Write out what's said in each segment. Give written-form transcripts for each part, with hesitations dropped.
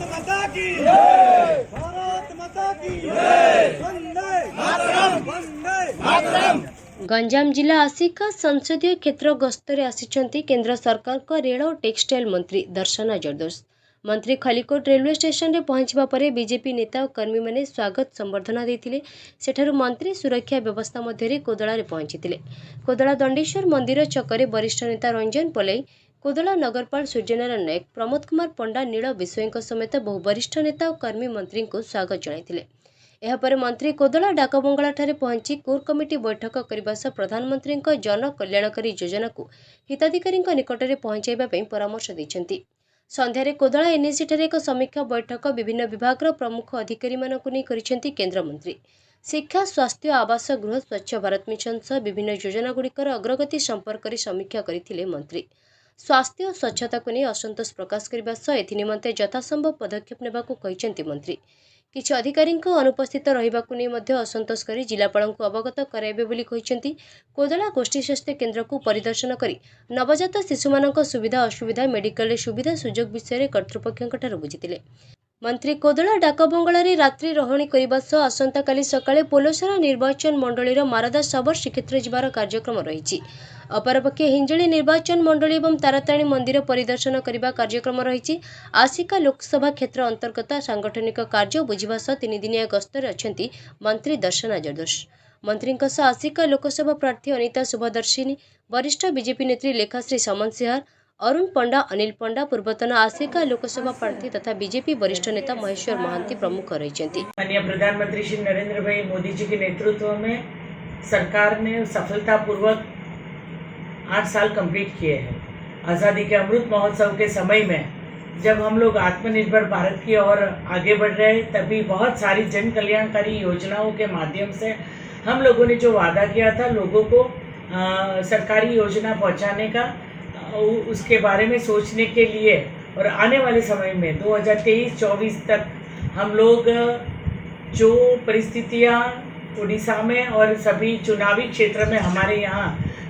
माता की जय, भारत माता की जय, वंदे मातरम, वंदे मातरम। गंजाम जिला आसिका संसदीय क्षेत्र गस्तरे आसिछंती केंद्र सरकार को रेल और टेक्सटाइल मंत्री दर्शना जरदोस। मंत्री खलिकोट रेलवे स्टेशन रे पहुंचबा परे बीजेपी नेता और कर्मी माने स्वागत संबर्धना देथिले। सेठारु मंत्री सुरक्षा व्यवस्था मध्यरे कोदला रे पहुंचीतिले। कोदला दंडेश्वर मंदिर छकरे वरिष्ठ नेता रंजन पलई, कोदला नगरपाल सूर्यनारायण नायक, प्रमोद कुमार पंडा, नील विश्वईंक समेत बहु वरिष्ठ नेता और कर्मी मंत्री को स्वागत जणाइतिले। एहापर मंत्री कोदला डाकबंगला पहुंची कोर कमिटी बैठक करने सह प्रधानमंत्री जन कल्याणकारी योजना को हिताधिकारी निकट में पहुंचाइबा परामर्श देइछन्ति। संध्यारे कोदला एनएसी एक समीक्षा बैठक विभिन्न विभाग प्रमुख अधिकारी करिसेंति केंद्र मंत्री। शिक्षा, स्वास्थ्य, आवास, गृह, स्वच्छ भारत मिशन सह विभिन्न योजना गुड़िकर अग्रगति संपर्क में समीक्षा करथिले मंत्री। स्वास्थ्य और स्वच्छता को नहीं असंतोष प्रकाश करने सह एथिनिमंते यथासंभव पदक्षेप नेबाकू कहिसेंति मंत्री। किछि अधिकारी अनुपस्थित रहिबाकू नै मध्य असंतोष करी जिलापालଙ୍କୁ अवगत कराइबे बोली कहिसेंति। कोदला गोष्ठी स्वास्थ्य केन्द्र को परिदर्शन करी नवजात शिशुमानक सुविधा असुविधा, मेडिकल सुविधा सुजोग विषय कर्तृपक्षों बुझितिले। मंत्री कोदला डाकबंगला रात्रि रहणी करने सह आसंता काली सकाळे पोलोसरा निर्वाचन मंडलीर मारदा साबर श्रीक्षेत्र जिबार कार्यक्रम रही। अपरपक्षे हिंजली निर्वाचन मंडली और ताराताणी मंदिर परिदर्शन करने कार्यक्रम रही। आसिका लोकसभा क्षेत्र अंतर्गत सांगठनिक कार्य बुझा सह 3 दिनिया गस्तर अछंती मंत्री दर्शना जरदोस। मंत्री सह आसिका लोकसभा प्रार्थी अनिता शुभदर्शिनी, वरिष्ठ बीजेपी नेत्री लेखाश्री समन सिहार, अरुण पंडा, अनिल पंडा, पूर्वतन आसिका लोकसभा प्रार्थी तथा बीजेपी वरिष्ठ नेता महेश्वर महांती प्रमुख रही। माननीय प्रधानमंत्री श्री नरेंद्र भाई मोदी जी के नेतृत्व में सरकार ने सफलतापूर्वक 8 साल कंप्लीट किए हैं। आज़ादी के अमृत महोत्सव के समय में जब हम लोग आत्मनिर्भर भारत की ओर आगे बढ़ रहे हैं, तभी बहुत सारी जन कल्याणकारी योजनाओं के माध्यम से हम लोगों ने जो वादा किया था लोगों को सरकारी योजना पहुंचाने का, उसके बारे में सोचने के लिए और आने वाले समय में 2023-24 तक हम लोग जो परिस्थितियां उड़ीसा में और सभी चुनावी क्षेत्र में हमारे यहाँ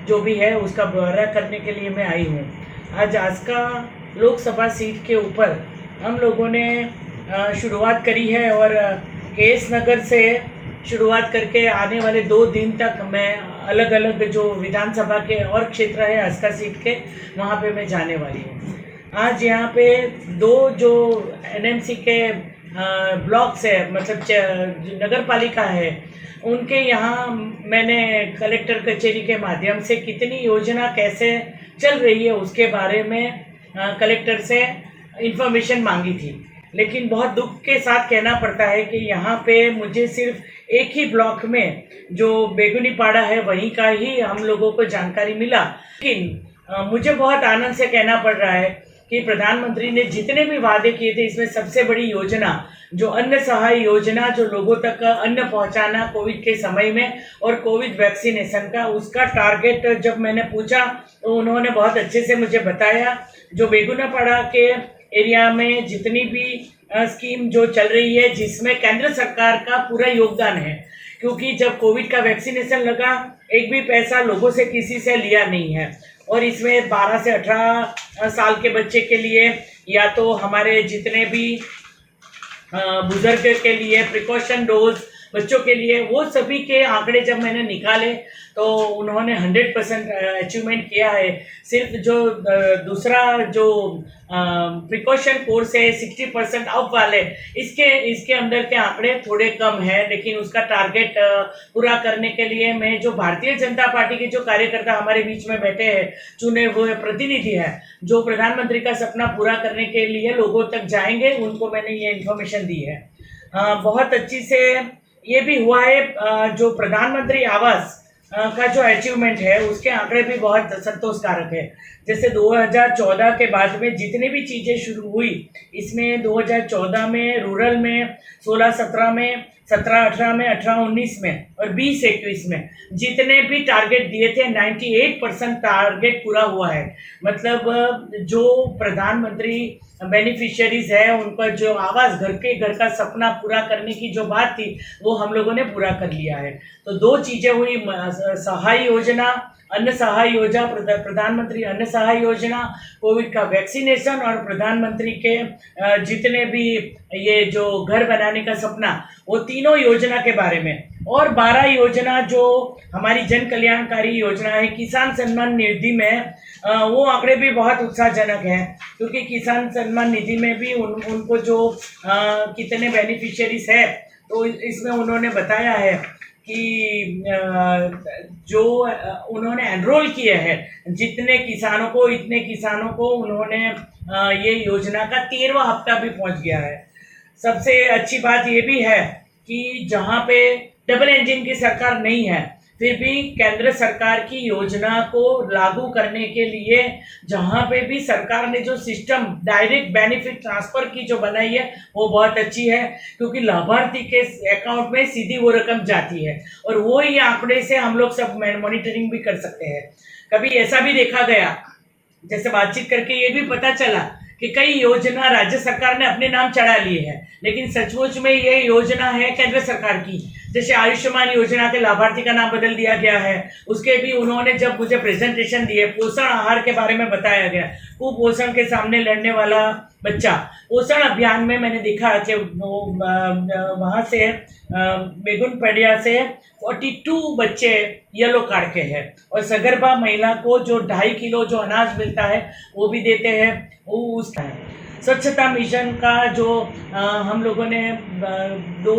जो भी है उसका ब्यौरा करने के लिए मैं आई हूँ। आज आसिका लोकसभा सीट के ऊपर हम लोगों ने शुरुआत करी है और केएस नगर से शुरुआत करके आने वाले 2 दिन तक मैं अलग अलग जो विधानसभा के और क्षेत्र है आसिका सीट के, वहाँ पे मैं जाने वाली हूँ। आज यहाँ पे 2 जो एनएमसी के ब्लॉक्स है, मतलब नगर पालिका है, उनके यहाँ मैंने कलेक्टर कचेरी के माध्यम से कितनी योजना कैसे चल रही है उसके बारे में कलेक्टर से इन्फॉर्मेशन मांगी थी। लेकिन बहुत दुख के साथ कहना पड़ता है कि यहाँ पे मुझे सिर्फ एक ही ब्लॉक में जो बेगुनीपाड़ा है वहीं का ही हम लोगों को जानकारी मिला। लेकिन मुझे बहुत आनंद से कहना पड़ रहा है कि प्रधानमंत्री ने जितने भी वादे किए थे इसमें सबसे बड़ी योजना जो अन्न सहाय योजना, जो लोगों तक अन्न पहुंचाना कोविड के समय में और कोविड वैक्सीनेशन का, उसका टारगेट जब मैंने पूछा तो उन्होंने बहुत अच्छे से मुझे बताया। जो बेगुनापाड़ा के एरिया में जितनी भी स्कीम जो चल रही है जिसमें केंद्र सरकार का पूरा योगदान है, क्योंकि जब कोविड का वैक्सीनेशन लगा एक भी पैसा लोगों से किसी से लिया नहीं है। और इसमें 12 से 18 साल के बच्चे के लिए या तो हमारे जितने भी बुजुर्ग के लिए प्रिकॉशन डोज बच्चों के लिए, वो सभी के आंकड़े जब मैंने निकाले तो उन्होंने 100% अचीवमेंट किया है। सिर्फ जो दूसरा जो प्रिकॉशन कोर्स है 60% अप वाले, इसके अंदर के आंकड़े थोड़े कम हैं। लेकिन उसका टारगेट पूरा करने के लिए मैं जो भारतीय जनता पार्टी के जो कार्यकर्ता हमारे बीच में बैठे हैं, चुने हुए प्रतिनिधि हैं, जो प्रधानमंत्री का सपना पूरा करने के लिए लोगों तक जाएंगे, उनको मैंने ये इन्फॉर्मेशन दी है। बहुत अच्छी से ये भी हुआ है। जो प्रधानमंत्री आवास का जो अचीवमेंट है उसके आंकड़े भी बहुत संतोषकारक है। जैसे 2014 के बाद में जितनी भी चीज़ें शुरू हुई, इसमें 2014 में रूरल में, 16-17 में, 17-18 में, 18-19 में और 20-21 में जितने भी टारगेट दिए थे 98% टारगेट पूरा हुआ है। मतलब जो प्रधानमंत्री बेनिफिशियरीज है उनका जो आवास घर का सपना पूरा करने की जो बात थी वो हम लोगों ने पूरा कर लिया है। तो 2 चीज़ें हुई, सहाय योजना अन्न सहाय योजना, प्रधानमंत्री अन्न सहाय योजना, कोविड का वैक्सीनेशन और प्रधानमंत्री के जितने भी ये जो घर बनाने का सपना, वो तीनों योजना के बारे में, और 12 योजना जो हमारी जन कल्याणकारी योजना है। किसान सम्मान निधि में वो आंकड़े भी बहुत उत्साहजनक हैं, क्योंकि किसान सम्मान निधि में भी उनको जो कितने बेनिफिशियरीज है, तो इसमें उन्होंने बताया है कि जो उन्होंने एनरोल किए हैं जितने किसानों को, इतने किसानों को उन्होंने ये योजना का 13वां हफ्ता भी पहुंच गया है। सबसे अच्छी बात ये भी है कि जहाँ पे डबल इंजन की सरकार नहीं है, फिर भी केंद्र सरकार की योजना को लागू करने के लिए जहाँ पे भी सरकार ने जो सिस्टम डायरेक्ट बेनिफिट ट्रांसफर की जो बनाई है, वो बहुत अच्छी है, क्योंकि लाभार्थी के अकाउंट में सीधी वो रकम जाती है, और वो ही आंकड़े से हम लोग सब मॉनिटरिंग भी कर सकते हैं। कभी ऐसा भी देखा गया, जैसे बातचीत करके ये भी पता चला कि कई योजना राज्य सरकार ने अपने नाम चढ़ा लिए हैं, लेकिन सचमुच में ये योजना है केंद्र सरकार की। जैसे आयुष्मान योजना के लाभार्थी का नाम बदल दिया गया है, उसके भी उन्होंने जब मुझे प्रेजेंटेशन दिए, पोषण आहार के बारे में बताया गया, कुपोषण के सामने लड़ने वाला बच्चा, पोषण अभियान में मैंने देखा कि वहाँ से बेगुनपड़िया से 42 बच्चे येलो कार्ड के हैं, और सगर्भा महिला को जो 2.5 किलो जो अनाज मिलता है वो भी देते हैं। वो उसका है स्वच्छता मिशन का जो हम लोगों ने 2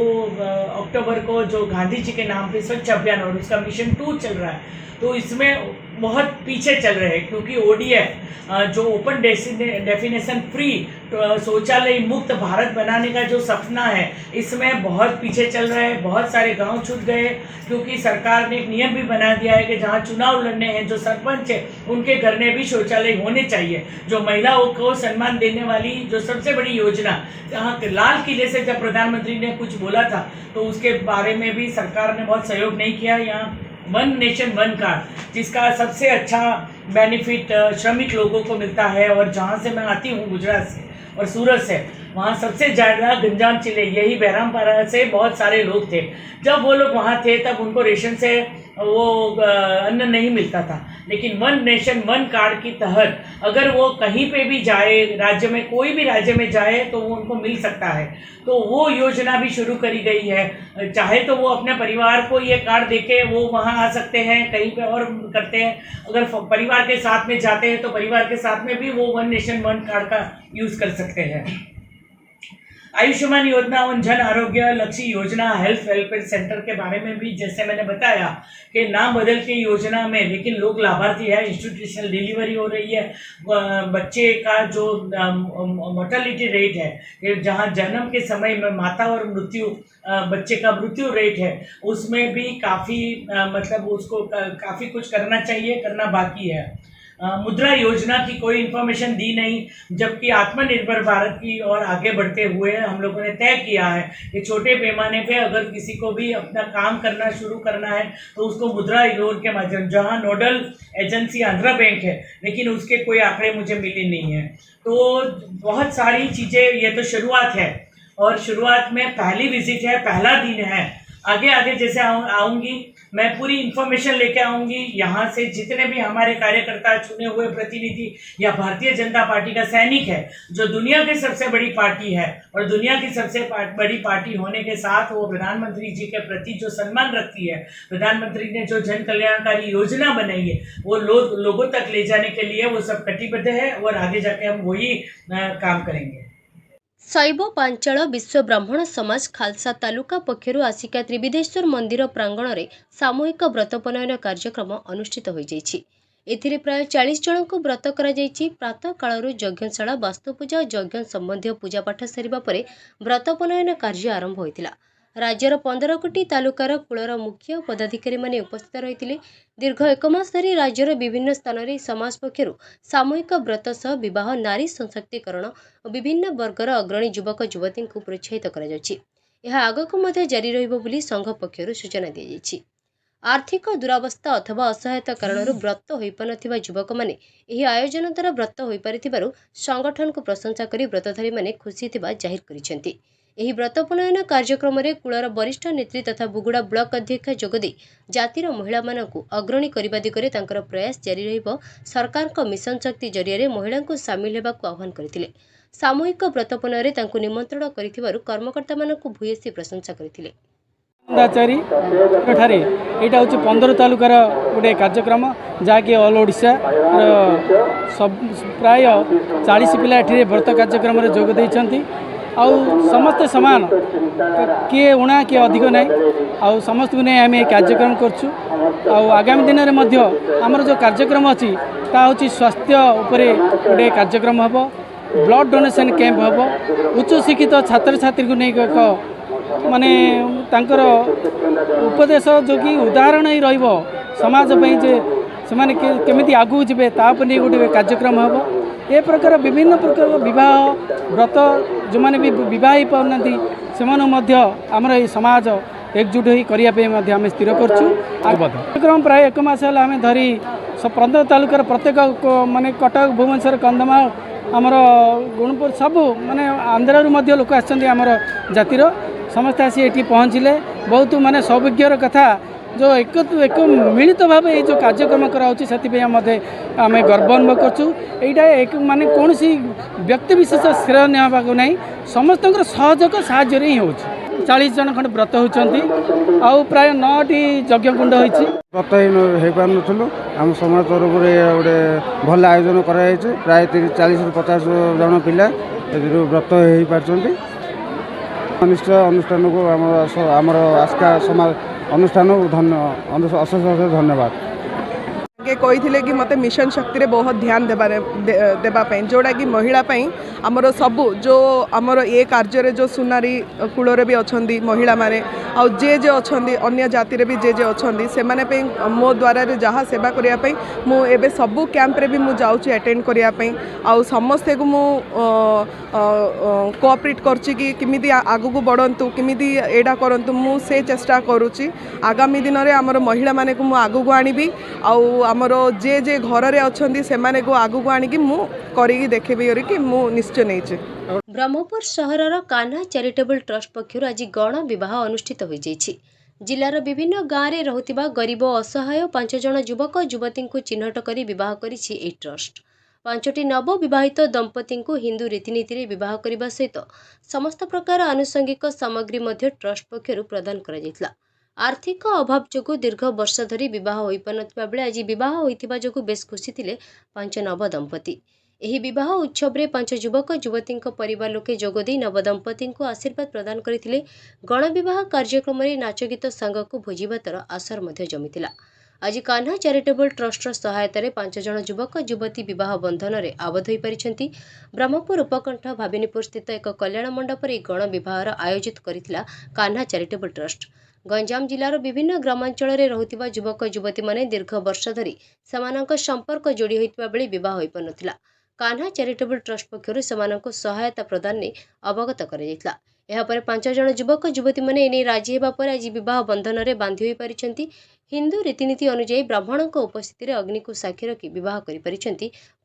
अक्टूबर को जो गांधी जी के नाम पे स्वच्छ अभियान, और उसका मिशन 2 चल रहा है, तो इसमें बहुत पीछे चल रहे हैं, क्योंकि ODF जो ओपन डेफिनेशन फ्री शौचालय मुक्त भारत बनाने का जो सपना है, इसमें बहुत पीछे चल रहे हैं। बहुत सारे गांव छूट गए, क्योंकि सरकार ने एक नियम भी बना दिया है कि जहां चुनाव लड़ने हैं जो सरपंच है, उनके घर में भी शौचालय होने चाहिए। जो महिलाओं को सम्मान देने वाली जो सबसे बड़ी योजना, जहाँ लाल किले से जब प्रधानमंत्री ने कुछ बोला था, तो उसके बारे में भी सरकार ने बहुत सहयोग नहीं किया। यहाँ 1 नेशन 1 कार्ड, जिसका सबसे अच्छा बेनिफिट श्रमिक लोगों को मिलता है, और जहाँ से मैं आती हूँ गुजरात से और सूरत से, वहाँ सबसे ज़्यादा गंजाम चिले यही बहरामपारा से बहुत सारे लोग थे। जब वो लोग वहाँ थे तब उनको रेशन से वो अन्न नहीं मिलता था, लेकिन 1 नेशन 1 कार्ड की तहत अगर वो कहीं पे भी जाए, राज्य में कोई भी राज्य में जाए, तो वो उनको मिल सकता है। तो वो योजना भी शुरू करी गई है। चाहे तो वो अपने परिवार को ये कार्ड देके वो वहाँ आ सकते हैं, कहीं पे और करते हैं। अगर परिवार के साथ में जाते हैं तो परिवार के साथ में भी वो 1 नेशन 1 कार्ड का यूज़ कर सकते हैं। आयुष्मान योजना और जन आरोग्य लक्ष्य योजना हेल्थ वेलफेयर सेंटर के बारे में भी जैसे मैंने बताया कि नाम बदल के योजना में, लेकिन लोग लाभार्थी है, इंस्टीट्यूशनल डिलीवरी हो रही है। बच्चे का जो मोर्टेलिटी रेट है, कि जहां जन्म के समय में माता और बच्चे का मृत्यु रेट है, उसमें भी काफ़ी मतलब उसको काफ़ी कुछ करना चाहिए, करना बाकी है। मुद्रा योजना की कोई इन्फॉर्मेशन दी नहीं, जबकि आत्मनिर्भर भारत की ओर आगे बढ़ते हुए हम लोगों ने तय किया है कि छोटे पैमाने पे अगर किसी को भी अपना काम करना शुरू करना है तो उसको मुद्रा लोन के माध्यम, जहां नोडल एजेंसी आंध्रा बैंक है, लेकिन उसके कोई आंकड़े मुझे मिले नहीं है। तो बहुत सारी चीज़ें, ये तो शुरुआत है, और शुरुआत में पहली विजिट है, पहला दिन है। आगे आगे जैसे आऊँगी मैं पूरी इन्फॉर्मेशन लेके आऊँगी। यहाँ से जितने भी हमारे कार्यकर्ता, चुने हुए प्रतिनिधि या भारतीय जनता पार्टी का सैनिक है, जो दुनिया की सबसे बड़ी पार्टी है, और दुनिया की सबसे बड़ी पार्टी होने के साथ वो प्रधानमंत्री जी के प्रति जो सम्मान रखती है, प्रधानमंत्री ने जो जन कल्याणकारी योजना बनाई है, वो लोगों तक ले जाने के लिए वो सब कटिबद्ध है, और आगे जाके हम वही काम करेंगे। शैव पांचाल विश्व ब्राह्मण समाज खालसा तालुका पक्षर आसिका त्रिविधेश्वर मंदिर प्रांगण में सामूहिक व्रतपनयन कार्यक्रम अनुष्ठित हो जाइछि। एथिरे प्राय 40 जन को व्रत करा जाइछि। प्रातः कालरू यज्ञशाला, वास्तुपूजा और यज्ञ संबंधी पूजापाठ सरिबा परे व्रतपनयन कार्य आरंभ होइतिला। राज्यर 15 कोटी तालुकार कूलर मुख्य पदाधिकारी माने उपस्थित रहिथिले। दीर्घ 1 मास धरी राज्यर विभिन्न स्थान में समाज पक्षर सामूहिक व्रत सह विवाह, नारी सशक्तिकरण और विभिन्न वर्गर अग्रणी युवक युवती को प्रोत्साहित करा जायछि। यह आगकु मध्य जारी रहिबो बोली संघ पक्षर सूचना दिया जायछि। आर्थिक दुरावस्था अथवा असहायता कारण व्रत होई पानथिबा युवक माने एही आयोजन द्वारा व्रत होई पारिथिबारु संगठन को प्रशंसा करी व्रतधारी माने खुशी थिबा जाहिर करिसेंति। ଏହି ବ୍ରତ ପ୍ରଣୟନ କାର୍ଯ୍ୟକ୍ରମରେ କୂଳର ବରିଷ୍ଠ ନେତ୍ରୀ ତଥା ବୁଗୁଡ଼ା ବ୍ଲକ ଅଧ୍ୟକ୍ଷା ଯୋଗଦେଇ ଜାତିର ମହିଳାମାନଙ୍କୁ ଅଗ୍ରଣୀ କରିବା ଦିଗରେ ତାଙ୍କର ପ୍ରୟାସ ଜାରି ରହିବ। ସରକାରଙ୍କ ମିଶନ ଶକ୍ତି ଜରିଆରେ ମହିଳାଙ୍କୁ ସାମିଲ ହେବାକୁ ଆହ୍ୱାନ କରିଥିଲେ। ସାମୂହିକ ବ୍ରତ ପ୍ରଣୟରେ ତାଙ୍କୁ ନିମନ୍ତ୍ରଣ କରିଥିବାରୁ କର୍ମକର୍ତ୍ତାମାନଙ୍କୁ ଭୂୟସୀ ପ୍ରଶଂସା କରିଥିଲେ। ଚାରି ଠାରେ ଏଇଟା ହେଉଛି 15 ତାଲୁକାର ଗୋଟେ କାର୍ଯ୍ୟକ୍ରମ ଯାହାକି ଅଲ୍ ଓଡ଼ିଶା ପ୍ରାୟ 40 ପିଲା ଏଠାରେ ବ୍ରତ କାର୍ଯ୍ୟକ୍ରମରେ ଯୋଗ ଦେଇଛନ୍ତି। ଆଉ ସମସ୍ତେ ସମାନ, କିଏ ଉଣା କିଏ ଅଧିକ ନାହିଁ। ଆଉ ସମସ୍ତଙ୍କୁ ନେଇ ଆମେ କାର୍ଯ୍ୟକ୍ରମ କରୁଛୁ। ଆଉ ଆଗାମୀ ଦିନରେ ମଧ୍ୟ ଆମର ଯେଉଁ କାର୍ଯ୍ୟକ୍ରମ ଅଛି ତାହା ହେଉଛି ସ୍ୱାସ୍ଥ୍ୟ ଉପରେ ଗୋଟେ କାର୍ଯ୍ୟକ୍ରମ ହେବ, ବ୍ଲଡ଼ ଡୋନେସନ୍ କ୍ୟାମ୍ପ ହେବ, ଉଚ୍ଚଶିକ୍ଷିତ ଛାତ୍ରଛାତ୍ରୀଙ୍କୁ ନେଇ ଏକ ମାନେ ତାଙ୍କର ଉପଦେଶ ଯୋଗି ଉଦାହରଣ ହିଁ ରହିବ ସମାଜ ପାଇଁ ଯେ ସେମାନେ କେମିତି ଆଗକୁ ଯିବେ ତା ଉପରେ ନେଇ ଗୋଟେ କାର୍ଯ୍ୟକ୍ରମ ହେବ। ଏ ପ୍ରକାର ବିଭିନ୍ନ ପ୍ରକାର ବିବାହ ବ୍ରତ ଯେଉଁମାନେ ବି ବିବାହ ହେଇପାରୁନାହାନ୍ତି ସେମାନଙ୍କୁ ମଧ୍ୟ ଆମର এই ସମାଜ एकजुट होई करिया पे ମଧ୍ୟ ଆମେ ସ୍ଥିର କରୁଛୁ। କାର୍ଯ୍ୟକ୍ରମ ପ୍ରାୟ 1 ମାସ ହେଲା ଆମେ ଧରି 15 ତାଲୁକାର ପ୍ରତ୍ୟେକ ମାନେ କଟକ ଭୁବନେଶ୍ୱର କନ୍ଧମାଳ ଆମର ଗୁଣପୁର ସବୁ ମାନେ ଆନ୍ଧ୍ରରୁ ମଧ୍ୟ ଲୋକ ଆସିଛନ୍ତି। ଆମର ଜାତିର ସମସ୍ତେ ଆସି ଏଠି ପହଞ୍ଚିଲେ। ବହୁତ ମାନେ ସୌଭାଗ୍ୟର କଥା जो एक मिलित भाव ये जो कार्यक्रम कराऊँच से आम गर्व अनुभव करछु। यहाँ एक माने कौन सी व्यक्ति विशेष श्रेय नाक ना समस्त सहयोग साहय ही हो 40 जन खंड व्रत होती आउ प्राय 9टी यज्ञकुंड होती व्रत हो पार नु आम समाज तरफ गोटे भल आयोजन कराई प्राय 40 ରୁ 50 जन पिला व्रत हो पार्टी अनिष्ट अनुष्ठान को आमर आस्था समाज अनुष्ठान अशेष धन्यवाद। कही कि मते मिशन शक्ति रे बहुत ध्यान देवाई जोड़ा कि महिला आमर सबू जो आमर ये कार्य जो सुनारी कूल भी अच्छा महिला माने आउ जे अच्छा अन्य जाति रे भी जे अच्छा से माने मो द्वारा जहाँ सेवा करने मुझे सबू कैंप रे भी मु जाऊँ अटेंड करने आउ समस्ते को मु कोऑपरेट करछि कि किमिति आगु को बढ़ंतु किमिति एडा करंतु मु से चेष्टा करूछि। आगामी दिन में आमर महिला माने को मु आगु को आनिबी आउ आमर जे जे घर रे अछंती से माने को आगु को आनिकी मु करिकी देखेबी कि मु निश्चय नहीं। ब्रह्मपुर सहरर कान्हा चैरिटेबल ट्रस्ट पक्षर आज गण विवाह अनुष्ठित हो जाइछि। जिलार विभिन्न गाँव में रहुतिबा गरीब असहाय 5 जन युवक युवती को चिन्हट कर विवाह करिछि एई ट्रस्ट। 5टी नव विवाहित दंपति को हिंदू रीतिनीति विवाह करने सहित समस्त प्रकार आनुषंगिक सामग्री मध्य ट्रस्ट पक्षर प्रदान करा जायतिला। आर्थिक अभाव जोगु दीर्घ वर्ष धरी विवाह हो पारनथिबा बेले आज विवाह होइतिबा जोगु बेस खुशी थिले 5 नव दंपति। एही विवाह उत्सव रे 5 युवक युवती परिवार लोके जोगदी नवदंपति को आशीर्वाद प्रदान करथिले। गण विवाह कार्यक्रम रे नाच गीत सांग को भोजी भातर आसर मध्य जमितिला। आज कान्हा चैरिटेबल ट्रस्ट सहायता 5 जन युवक युवती विवाह बंधन में आबद्ध हो पारिछंती। ब्रह्मपुर उपकंठ भाविनीपुर स्थित एक कल्याण मंडप रे गण विवाह आयोजित करिथिला कान्हा चैरिटेबल ट्रस्ट। गंजाम जिलार विभिन्न ग्रामांचल में रहुतिबा युवक युवती माने दीर्घ वर्ष धरी समानक संपर्क जोड़ी होइतिबा बेले विवाह होई पारनथिला। कान्हा चैरिटेबल ट्रस्ट पक्षर समानक सहायता प्रदान ने अवगत कराଯାଇतिला। एहापर 5 जन युवक युवती माने एने राजी हेबा पर आज विवाह बंधन में बांधि होई पारिछंती। हिंदू रीतिनीति अनुଯାयी ब्राह्मणों उपस्थित में अग्नि को साक्षी रखी विवाह कर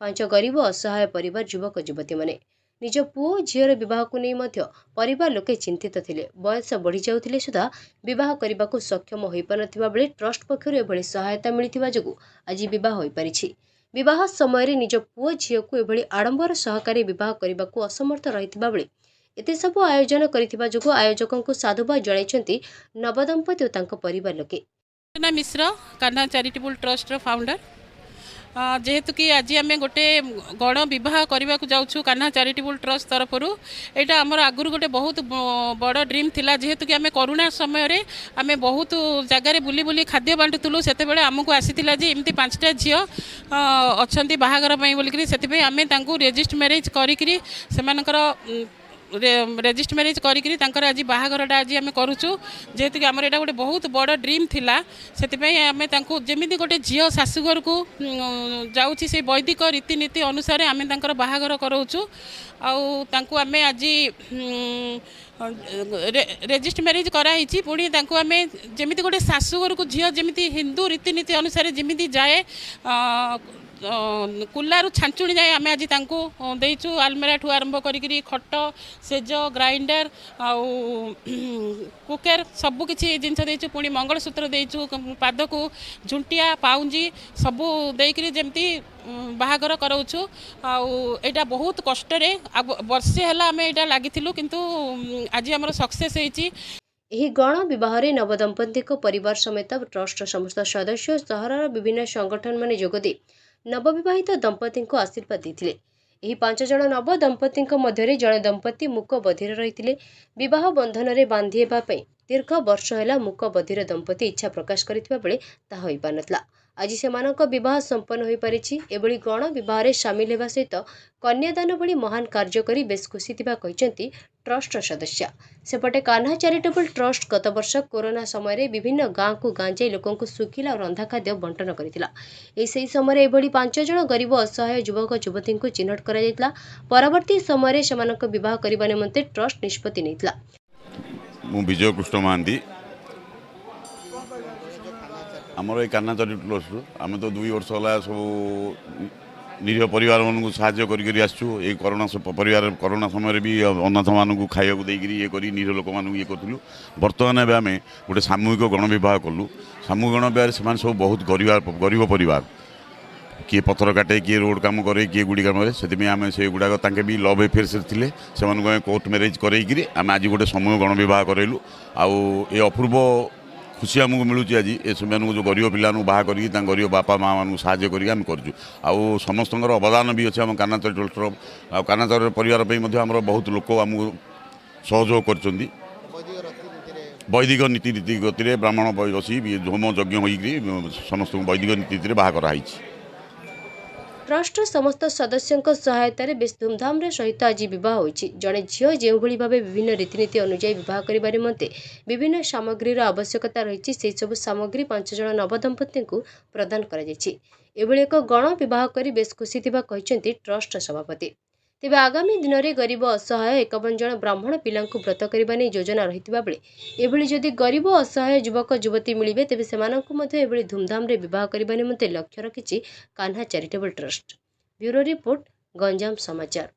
5 गरीब असहाय परिवार युवक युवती माने। निज पुओ झीर विवाह को नहीं मध्य परिवार लोके चिंतित थिले। बयस बढ़ी जाउथिले सुधा विवाह करने को सक्षम हो पारनथिबा बेले ट्रस्ट पक्षर एभली सहायता मिलिथिबा जोगु आज विवाह हो पारिछि। विवाह समय निज पुओ झील को एभली आडंबर सहकारी विवाह करने को असमर्थ रहिथिबा बेले एते सब आयोजन करिथिबा जोगु आयोजकों को साधुवाद जणाइछंती नवदंपति और तांको परिवार लोके। ना मिश्र कान्हा चैरिटेबल ट्रस्ट फाउंडर जेहेतु कि आज आम गोटे गण विवाह करने को जाऊँ कान्हा चैरिटेबल ट्रस्ट तरफ यहाँ आमर आगुरी गोटे बहुत बड़ ड्रीम थिला। जेहेतु कि आम कोरोना समय आम बहुत जगार बुली बुली खाद्य बांटुलु से आमको आसीला जे एमती 5टा झी अच्छा बाहागर बोलिकी से आम रेजिस्ट मैरेज करी रेजिस्ट मैरेज करी आज बाहागरटा आज आम करुचु। जेहेतु कि आमर यहाँ गोटे बहुत बड़ ड्रीम थिला से आम जमी गोटे झी शाशुघर को जाऊँगी से वैदिक रीतिनीति अनुसार आम बाहागर कराऊँ आम आज रेजिस्ट मैरेज कराई पुणी आम जमी गोटे शाशुघर को झी जमी हिंदू रीतिनीति अनुसार जमी जाए କୁଲାରୁ ଛାଞ୍ଚୁଣି ଯାଏ ଆମେ ଆଜି ତାଙ୍କୁ ଦେଇଛୁ। ଆଲମିରାଠୁ ଆରମ୍ଭ କରିକିରି ଖଟ, ସେଜ, ଗ୍ରାଇଣ୍ଡର ଆଉ କୁକର ସବୁକିଛି ଜିନିଷ ଦେଇଛୁ। ପୁଣି ମଙ୍ଗଳସୂତ୍ର ଦେଇଛୁ, ପାଦକୁ ଝୁଣ୍ଟିଆ, ପାଉଁଜି ସବୁ ଦେଇକିରି ଯେମିତି ବାହାଘର କରାଉଛୁ। ଆଉ ଏଇଟା ବହୁତ କଷ୍ଟରେ ବର୍ଷେ ହେଲା ଆମେ ଏଇଟା ଲାଗିଥିଲୁ, କିନ୍ତୁ ଆଜି ଆମର ସକ୍ସେସ୍ ହେଇଛି। ଏହି ଗଣ ବିବାହରେ ନବଦମ୍ପତିଙ୍କ ପରିବାର ସମେତ ଟ୍ରଷ୍ଟର ସମସ୍ତ ସଦସ୍ୟ ଓ ସହରର ବିଭିନ୍ନ ସଂଗଠନମାନେ ଯୋଗଦେଇ ନବବିବାହିତ ଦମ୍ପତିଙ୍କୁ ଆଶୀର୍ବାଦ ଦେଇଥିଲେ। ଏହି 5 ଜଣ ନବ ଦମ୍ପତିଙ୍କ ମଧ୍ୟରେ ଜଣେ ଦମ୍ପତି ମୂକ ବଧିର ରହିଥିଲେ। ବିବାହ ବନ୍ଧନରେ ବାନ୍ଧି ହେବା ପାଇଁ ଦୀର୍ଘ ବର୍ଷ ହେଲା ମୂକ ବଧିର ଦମ୍ପତି ଇଚ୍ଛା ପ୍ରକାଶ କରିଥିବା ବେଳେ ତାହା ହୋଇପାରିନଥିଲା। ଆଜି ସେମାନଙ୍କ ବିବାହ ସମ୍ପନ୍ନ ହୋଇପାରିଛି। ଏଭଳି ଗଣ ବିବାହରେ ସାମିଲ ହେବା ସହିତ କନ୍ୟାଦାନ ଭଳି ମହାନ କାର୍ଯ୍ୟ କରି ବେଶ୍ ଖୁସି ଥିବା କହିଛନ୍ତି ଟ୍ରଷ୍ଟର ସଦସ୍ୟା। ସେପଟେ କାହ୍ନା ଚାରିଟେବୁଲ୍ ଟ୍ରଷ୍ଟ ଗତବର୍ଷ କରୋନା ସମୟରେ ବିଭିନ୍ନ ଗାଁକୁ ଗାଁ ଯାଇ ଲୋକଙ୍କୁ ଶୁଖିଲା ଓ ରନ୍ଧା ଖାଦ୍ୟ ବଣ୍ଟନ କରିଥିଲା। ସେହି ସମୟରେ ଏଭଳି 5 ଜଣ ଗରିବ ଅସହାୟ ଯୁବକ ଯୁବତୀଙ୍କୁ ଚିହ୍ନଟ କରାଯାଇଥିଲା। ପରବର୍ତ୍ତୀ ସମୟରେ ସେମାନଙ୍କ ବିବାହ କରିବା ନିମନ୍ତେ ଟ୍ରଷ୍ଟ ନିଷ୍ପତ୍ତି ନେଇଥିଲା। ମୁଁ ବିଜୟ କୃଷ୍ଣ ମହାନ୍ତି, ଆମର এই কাহ୍ନା ଚାରିଟେବୁଲ୍ ଟ୍ରଷ୍ଟରୁ ଆମେ ତ 2 ବର୍ଷ ହେଲା ସବୁ ନିରୀହ ପରିବାରମାନଙ୍କୁ ସାହାଯ୍ୟ କରିକରି ଆସିଛୁ। ଏଇ କରୋନା ସମୟରେ ବି ଅନାଥମାନଙ୍କୁ ଖାଇବାକୁ ଦେଇକରି ଇଏ କରି ନିରୀହ ଲୋକମାନଙ୍କୁ ଇଏ କରୁଥିଲୁ। ବର୍ତ୍ତମାନ ଏବେ ଆମେ ଗୋଟେ ସାମୂହିକ ଗଣବିବାହ କଲୁ। ସାମୂହିକ ଗଣବିବାହରେ ସେମାନେ ସବୁ ବହୁତ ଗରିବ ପରିବାର, କିଏ ପଥର କାଟେ, କିଏ ରୋଡ଼ କାମ କରେ, କିଏ ଗୁଡ଼ି କାମ କରେ। ସେଥିପାଇଁ ଆମେ ସେଗୁଡ଼ାକ ତାଙ୍କେ ବି ଲଭ୍ ଏଫେୟାର୍ସରେ ଥିଲେ, ସେମାନଙ୍କୁ ଆମେ କୋର୍ଟ ମ୍ୟାରେଜ୍ କରେଇକିରି ଆମେ ଆଜି ଗୋଟେ ସମୂହ ଗଣବିବାହ କରେଇଲୁ। ଆଉ ଏ ଅପୂର୍ବ ଖୁସି ଆମକୁ ମିଳୁଛି ଆଜି ସେମାନଙ୍କୁ ଯେଉଁ ଗରିବ ପିଲାମାନଙ୍କୁ ବାହା କରିକି ତାଙ୍କ ଗରିବ ବାପା ମାଆମାନଙ୍କୁ ସାହାଯ୍ୟ କରିକି ଆମେ କରୁଛୁ। ଆଉ ସମସ୍ତଙ୍କର ଅବଦାନ ବି ଅଛି ଆମ କାହ୍ନା ଚାରିଟେବୁଲ୍ ଟ୍ରଷ୍ଟ। ଆଉ କାହ୍ନା ଚାରିଟେବୁଲ୍ ପରିବାର ପାଇଁ ମଧ୍ୟ ଆମର ବହୁତ ଲୋକ ଆମକୁ ସହଯୋଗ କରିଛନ୍ତି। ବୈଦିକ ନୀତି ଗତିରେ ବ୍ରାହ୍ମଣ ବସି ହୋମ ଯଜ୍ଞ ହୋଇକରି ସମସ୍ତଙ୍କୁ ବୈଦିକ ନୀତିରେ ବାହା କରାହେଇଛି। ଟ୍ରଷ୍ଟର ସମସ୍ତ ସଦସ୍ୟଙ୍କ ସହାୟତାରେ ବେଶ୍ ଧୁମଧାମର ସହିତ ଆଜି ବିବାହ ହୋଇଛି। ଜଣେ ଝିଅ ଯେଉଁଭଳି ଭାବେ ବିଭିନ୍ନ ରୀତିନୀତି ଅନୁଯାୟୀ ବିବାହ କରିବା ନିମନ୍ତେ ବିଭିନ୍ନ ସାମଗ୍ରୀର ଆବଶ୍ୟକତା ରହିଛି, ସେହିସବୁ ସାମଗ୍ରୀ 5 ଜଣ ନବଦମ୍ପତିଙ୍କୁ ପ୍ରଦାନ କରାଯାଇଛି। ଏଭଳି ଏକ ଗଣ ବିବାହ କରି ବେଶ୍ ଖୁସି ଥିବା କହିଛନ୍ତି ଟ୍ରଷ୍ଟର ସଭାପତି। ତେବେ ଆଗାମୀ ଦିନରେ ଗରିବ ଅସହାୟ 51 ଜଣ ବ୍ରାହ୍ମଣ ପିଲାଙ୍କୁ ବ୍ରତ କରିବା ନେଇ ଯୋଜନା ରହିଥିବା ବେଳେ ଏଭଳି ଯଦି ଗରିବ ଅସହାୟ ଯୁବକ ଯୁବତୀ ମିଳିବେ ତେବେ ସେମାନଙ୍କୁ ମଧ୍ୟ ଏଭଳି ଧୁମଧାମରେ ବିବାହ କରିବା ନିମନ୍ତେ ଲକ୍ଷ୍ୟ ରଖିଛି Kanha charitable trust. Bureau report, Ganjam ସମାଚାର।